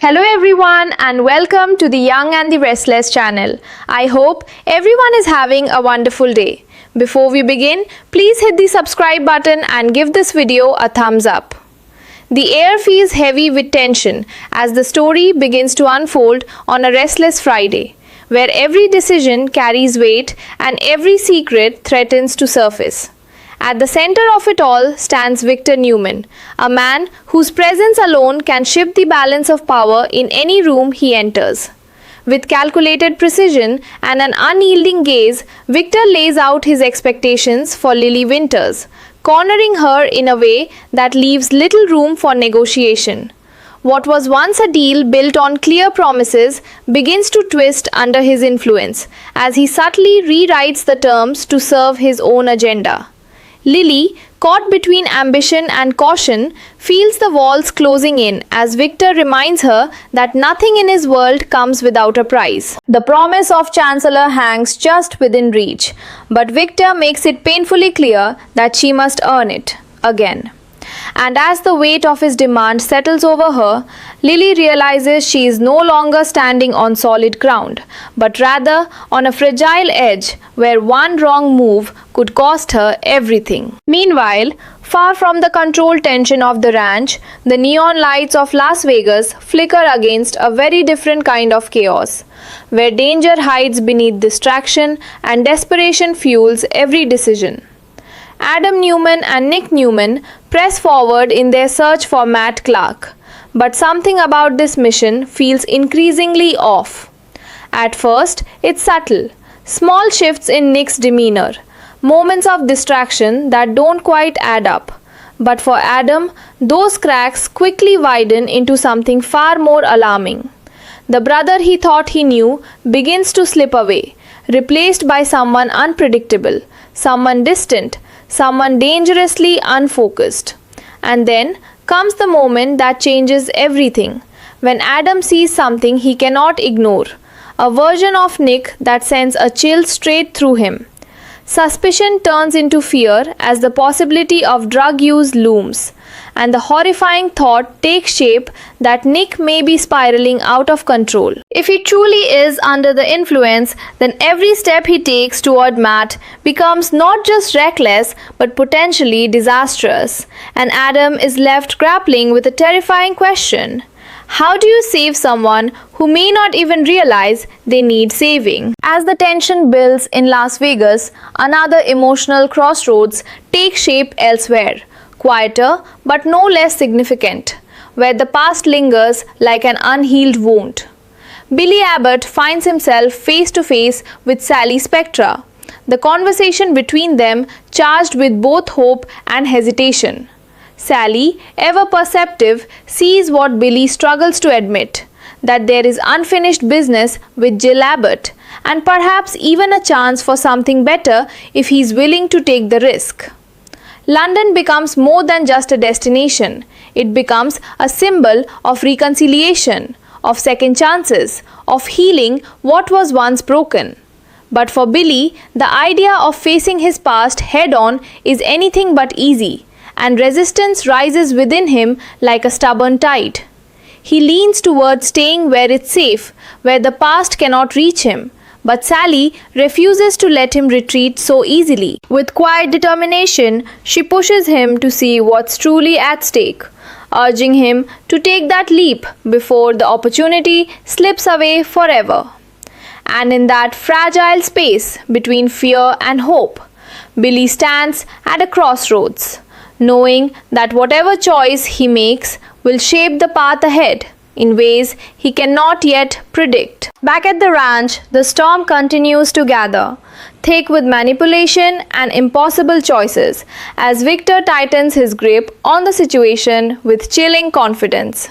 Hello everyone and welcome to the Young and the Restless channel. I hope everyone is having a wonderful day. Before we begin, please hit the subscribe button and give this video a thumbs up. The air feels heavy with tension as the story begins to unfold on a restless Friday, where every decision carries weight and every secret threatens to surface. At the center of it all stands Victor Newman, a man whose presence alone can shift the balance of power in any room he enters. With calculated precision and an unyielding gaze, Victor lays out his expectations for Lily Winters, cornering her in a way that leaves little room for negotiation. What was once a deal built on clear promises begins to twist under his influence as he subtly rewrites the terms to serve his own agenda. Lily, caught between ambition and caution, feels the walls closing in as Victor reminds her that nothing in his world comes without a price. The promise of Chancellor hangs just within reach, but Victor makes it painfully clear that she must earn it again. And as the weight of his demand settles over her, Lily realizes she is no longer standing on solid ground, but rather on a fragile edge where one wrong move could cost her everything. Meanwhile, far from the controlled tension of the ranch, the neon lights of Las Vegas flicker against a very different kind of chaos, where danger hides beneath distraction and desperation fuels every decision. Adam Newman and Nick Newman press forward in their search for Matt Clark, but something about this mission feels increasingly off. At first, it's subtle, small shifts in Nick's demeanor, moments of distraction that don't quite add up. But for Adam, those cracks quickly widen into something far more alarming. The brother he thought he knew begins to slip away, replaced by someone unpredictable, someone distant, someone dangerously unfocused. And then comes the moment that changes everything, when Adam sees something he cannot ignore, a version of Nick that sends a chill straight through him. Suspicion turns into fear as the possibility of drug use looms, and the horrifying thought takes shape that Nick may be spiraling out of control. If he truly is under the influence, then every step he takes toward Matt becomes not just reckless but potentially disastrous, and Adam is left grappling with a terrifying question. How do you save someone who may not even realize they need saving? As the tension builds in Las Vegas, another emotional crossroads takes shape elsewhere, quieter but no less significant, where the past lingers like an unhealed wound. Billy Abbott finds himself face to face with Sally Spectra, the conversation between them charged with both hope and hesitation. Sally, ever perceptive, sees what Billy struggles to admit, that there is unfinished business with Jill Abbott, and perhaps even a chance for something better if he is willing to take the risk. London becomes more than just a destination. It becomes a symbol of reconciliation, of second chances, of healing what was once broken. But for Billy, the idea of facing his past head-on is anything but easy, and resistance rises within him like a stubborn tide. He leans towards staying where it's safe, where the past cannot reach him. But Sally refuses to let him retreat so easily. With quiet determination, she pushes him to see what's truly at stake, urging him to take that leap before the opportunity slips away forever. And in that fragile space between fear and hope, Billy stands at a crossroads, knowing that whatever choice he makes will shape the path ahead in ways he cannot yet predict. Back at the ranch, the storm continues to gather, thick with manipulation and impossible choices, as Victor tightens his grip on the situation with chilling confidence.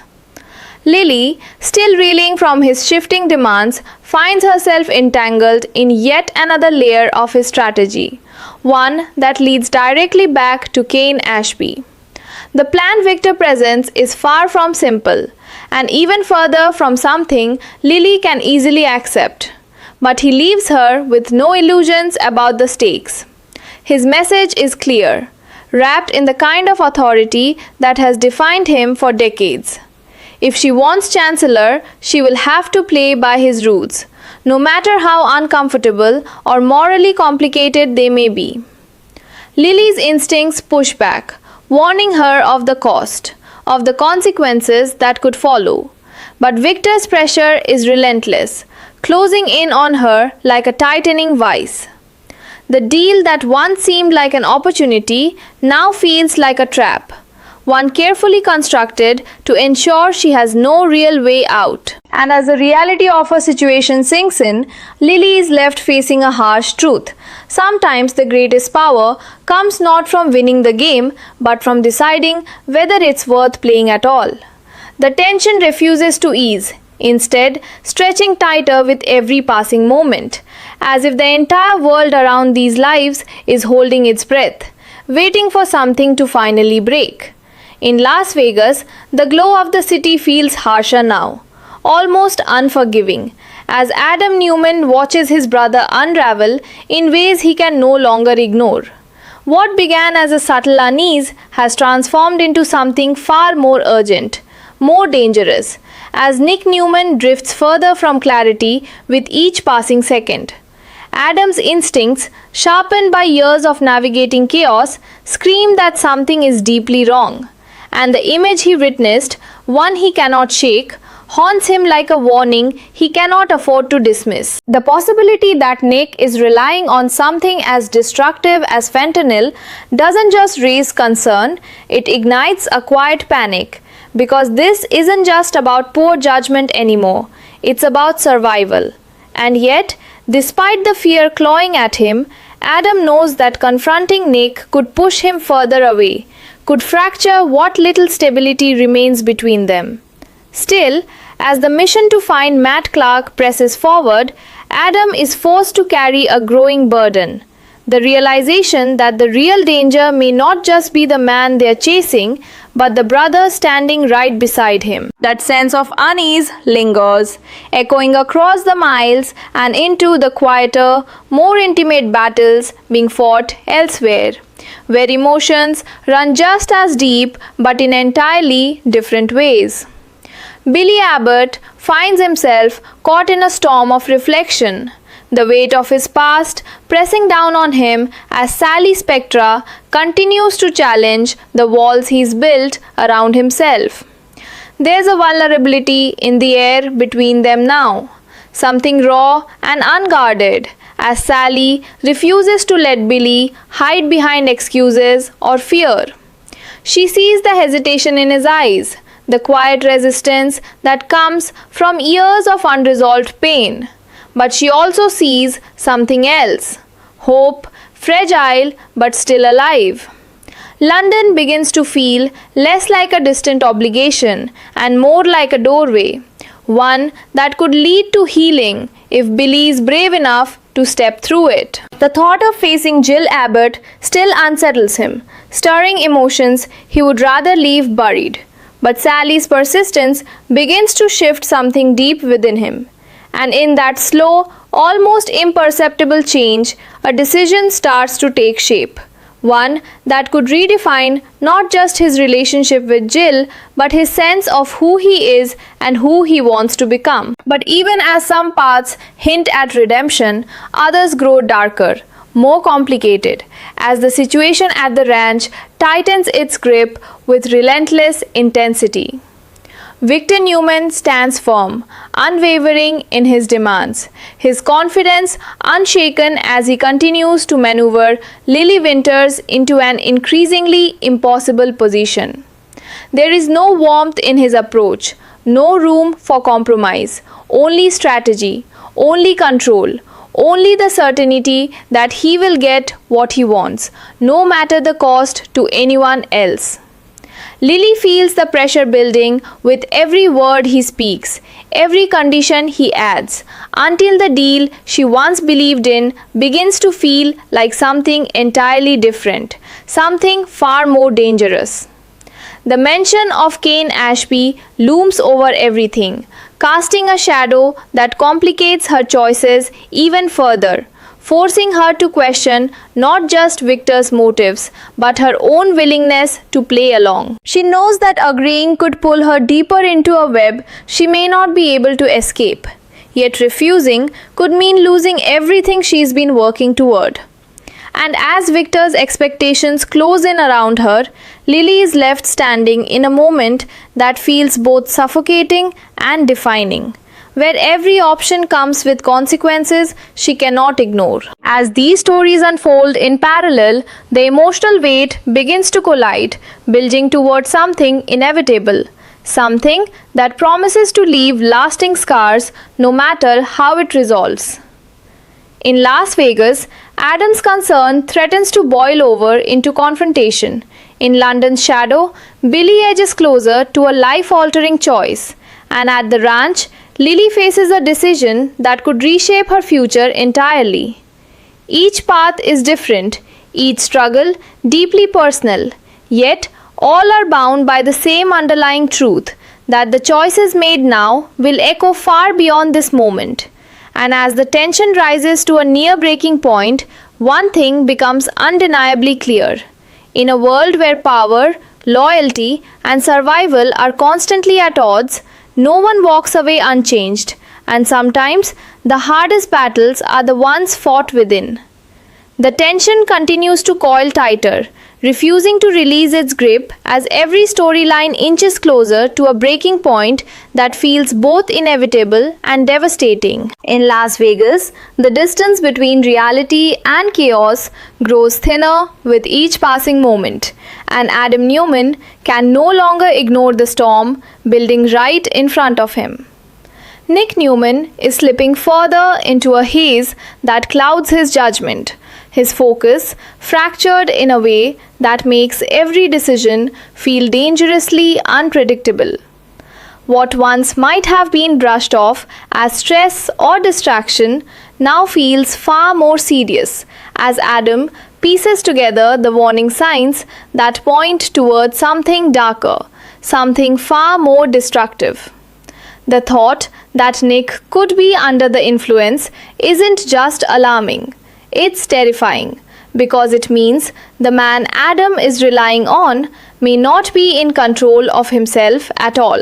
Lily, still reeling from his shifting demands, finds herself entangled in yet another layer of his strategy, one that leads directly back to Kane Ashby. The plan Victor presents is far from simple, and even further from something Lily can easily accept. But he leaves her with no illusions about the stakes. His message is clear, wrapped in the kind of authority that has defined him for decades. If she wants Chancellor, she will have to play by his rules, no matter how uncomfortable or morally complicated they may be. Lily's instincts push back, warning her of the cost, of the consequences that could follow. But Victor's pressure is relentless, closing in on her like a tightening vice. The deal that once seemed like an opportunity now feels like a trap, one carefully constructed to ensure she has no real way out. And as the reality of her situation sinks in, Lily is left facing a harsh truth. Sometimes the greatest power comes not from winning the game, but from deciding whether it's worth playing at all. The tension refuses to ease, instead stretching tighter with every passing moment, as if the entire world around these lives is holding its breath, waiting for something to finally break. In Las Vegas, the glow of the city feels harsher now, almost unforgiving, as Adam Newman watches his brother unravel in ways he can no longer ignore. What began as a subtle unease has transformed into something far more urgent, more dangerous, as Nick Newman drifts further from clarity with each passing second. Adam's instincts, sharpened by years of navigating chaos, scream that something is deeply wrong. And the image he witnessed, one he cannot shake, haunts him like a warning he cannot afford to dismiss. The possibility that Nick is relying on something as destructive as fentanyl doesn't just raise concern, it ignites a quiet panic. Because this isn't just about poor judgment anymore, it's about survival. And yet, despite the fear clawing at him, Adam knows that confronting Nick could push him further away, could fracture what little stability remains between them. Still, as the mission to find Matt Clark presses forward, Adam is forced to carry a growing burden. The realization that the real danger may not just be the man they're chasing, but the brother standing right beside him. That sense of unease lingers, echoing across the miles and into the quieter, more intimate battles being fought elsewhere, where emotions run just as deep but in entirely different ways. Billy Abbott finds himself caught in a storm of reflection, the weight of his past pressing down on him as Sally Spectra continues to challenge the walls he's built around himself. There's a vulnerability in the air between them now, something raw and unguarded, as Sally refuses to let Billy hide behind excuses or fear. She sees the hesitation in his eyes, the quiet resistance that comes from years of unresolved pain. But she also sees something else, hope, fragile but still alive. London begins to feel less like a distant obligation and more like a doorway, one that could lead to healing if Billy is brave enough to step through it. The thought of facing Jill Abbott still unsettles him, stirring emotions he would rather leave buried. But Sally's persistence begins to shift something deep within him. And in that slow, almost imperceptible change, a decision starts to take shape. One that could redefine not just his relationship with Jill, but his sense of who he is and who he wants to become. But even as some paths hint at redemption, others grow darker, more complicated, as the situation at the ranch tightens its grip with relentless intensity. Victor Newman stands firm, unwavering in his demands, his confidence unshaken as he continues to maneuver Lily Winters into an increasingly impossible position. There is no warmth in his approach, no room for compromise, only strategy, only control, only the certainty that he will get what he wants, no matter the cost to anyone else. Lily feels the pressure building with every word he speaks, every condition he adds, until the deal she once believed in begins to feel like something entirely different, something far more dangerous. The mention of Kane Ashby looms over everything, casting a shadow that complicates her choices even further, forcing her to question not just Victor's motives, but her own willingness to play along. She knows that agreeing could pull her deeper into a web she may not be able to escape. Yet refusing could mean losing everything she's been working toward. And as Victor's expectations close in around her, Lily is left standing in a moment that feels both suffocating and defining, where every option comes with consequences she cannot ignore. As these stories unfold in parallel, the emotional weight begins to collide, building towards something inevitable, something that promises to leave lasting scars no matter how it resolves. In Las Vegas, Adam's concern threatens to boil over into confrontation. In London's shadow, Billy edges closer to a life-altering choice, and at the ranch, Lily faces a decision that could reshape her future entirely. Each path is different, each struggle deeply personal, yet all are bound by the same underlying truth that the choices made now will echo far beyond this moment. And as the tension rises to a near breaking point, one thing becomes undeniably clear. In a world where power, loyalty, and survival are constantly at odds, no one walks away unchanged, and sometimes the hardest battles are the ones fought within. The tension continues to coil tighter, refusing to release its grip as every storyline inches closer to a breaking point that feels both inevitable and devastating. In Las Vegas, the distance between reality and chaos grows thinner with each passing moment, and Adam Newman can no longer ignore the storm building right in front of him. Nick Newman is slipping further into a haze that clouds his judgment, his focus fractured in a way that makes every decision feel dangerously unpredictable. What once might have been brushed off as stress or distraction now feels far more serious as Adam pieces together the warning signs that point towards something darker, something far more destructive. The thought that Nick could be under the influence isn't just alarming, it's terrifying, because it means the man Adam is relying on may not be in control of himself at all.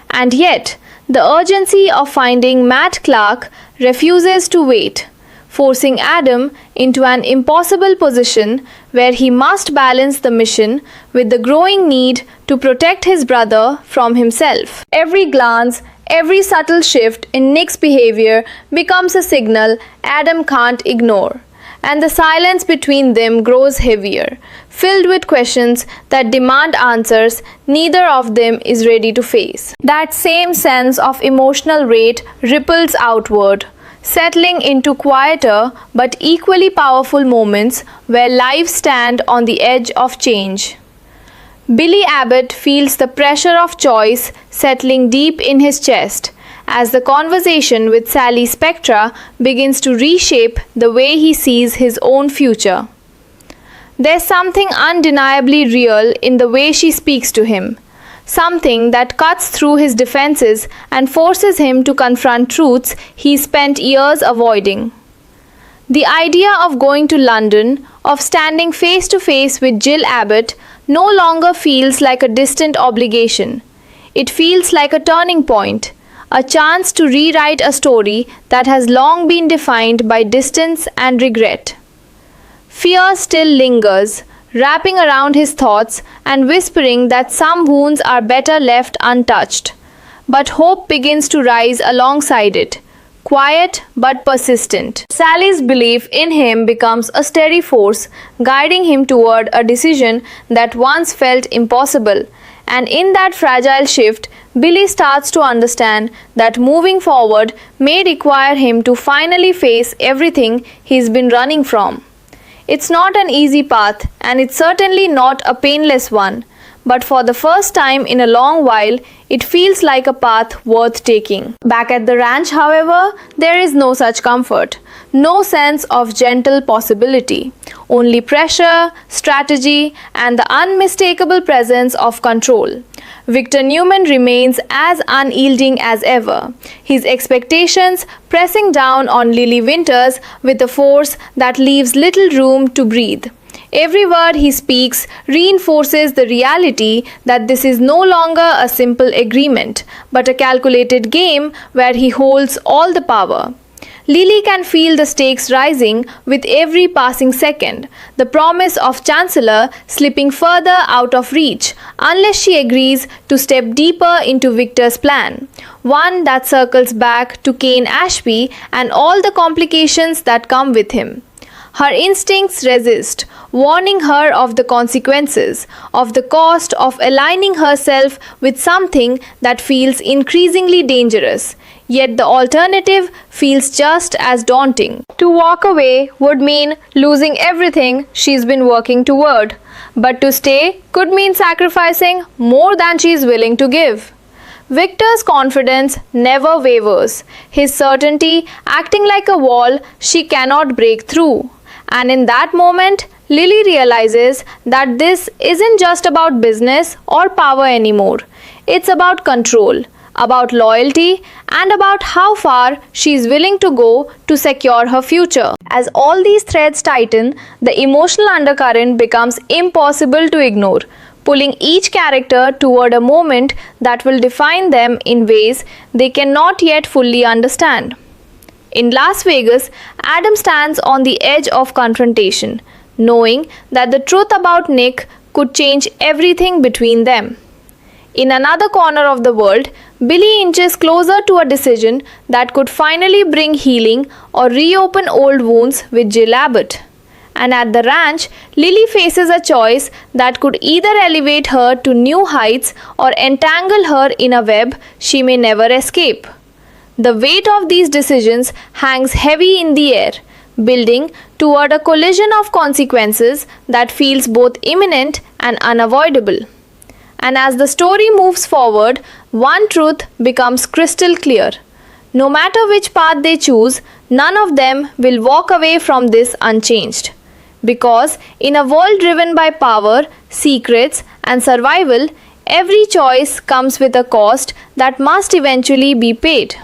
And yet, the urgency of finding Matt Clark refuses to wait, forcing Adam into an impossible position where he must balance the mission with the growing need to protect his brother from himself. Every glance, every subtle shift in Nick's behavior becomes a signal Adam can't ignore, and the silence between them grows heavier, filled with questions that demand answers neither of them is ready to face. That same sense of emotional weight ripples outward, settling into quieter but equally powerful moments where lives stand on the edge of change. Billy Abbott feels the pressure of choice settling deep in his chest as the conversation with Sally Spectra begins to reshape the way he sees his own future. There's something undeniably real in the way she speaks to him, something that cuts through his defenses and forces him to confront truths he spent years avoiding. The idea of going to London, of standing face to face with Jill Abbott, no longer feels like a distant obligation. It feels like a turning point, a chance to rewrite a story that has long been defined by distance and regret. Fear still lingers, wrapping around his thoughts and whispering that some wounds are better left untouched. But hope begins to rise alongside it, quiet but persistent. Sally's belief in him becomes a steady force, guiding him toward a decision that once felt impossible. And in that fragile shift, Billy starts to understand that moving forward may require him to finally face everything he's been running from. It's not an easy path, and it's certainly not a painless one, but for the first time in a long while, it feels like a path worth taking. Back at the ranch, however, there is no such comfort, no sense of gentle possibility, only pressure, strategy, and the unmistakable presence of control. Victor Newman remains as unyielding as ever, his expectations pressing down on Lily Winters with a force that leaves little room to breathe. Every word he speaks reinforces the reality that this is no longer a simple agreement, but a calculated game where he holds all the power. Lily can feel the stakes rising with every passing second, the promise of Chancellor slipping further out of reach unless she agrees to step deeper into Victor's plan, one that circles back to Kane Ashby and all the complications that come with him. Her instincts resist, warning her of the consequences, of the cost of aligning herself with something that feels increasingly dangerous. Yet the alternative feels just as daunting. To walk away would mean losing everything she's been working toward, but to stay could mean sacrificing more than she's willing to give. Victor's confidence never wavers, his certainty acting like a wall she cannot break through. And in that moment, Lily realizes that this isn't just about business or power anymore. It's about control, about loyalty, and about how far she's willing to go to secure her future. As all these threads tighten, the emotional undercurrent becomes impossible to ignore, pulling each character toward a moment that will define them in ways they cannot yet fully understand. In Las Vegas, Adam stands on the edge of confrontation, knowing that the truth about Nick could change everything between them. In another corner of the world, Billy inches closer to a decision that could finally bring healing or reopen old wounds with Jill Abbott. And at the ranch, Lily faces a choice that could either elevate her to new heights or entangle her in a web she may never escape. The weight of these decisions hangs heavy in the air, building toward a collision of consequences that feels both imminent and unavoidable. And as the story moves forward, one truth becomes crystal clear. No matter which path they choose, none of them will walk away from this unchanged. Because in a world driven by power, secrets, and survival, every choice comes with a cost that must eventually be paid.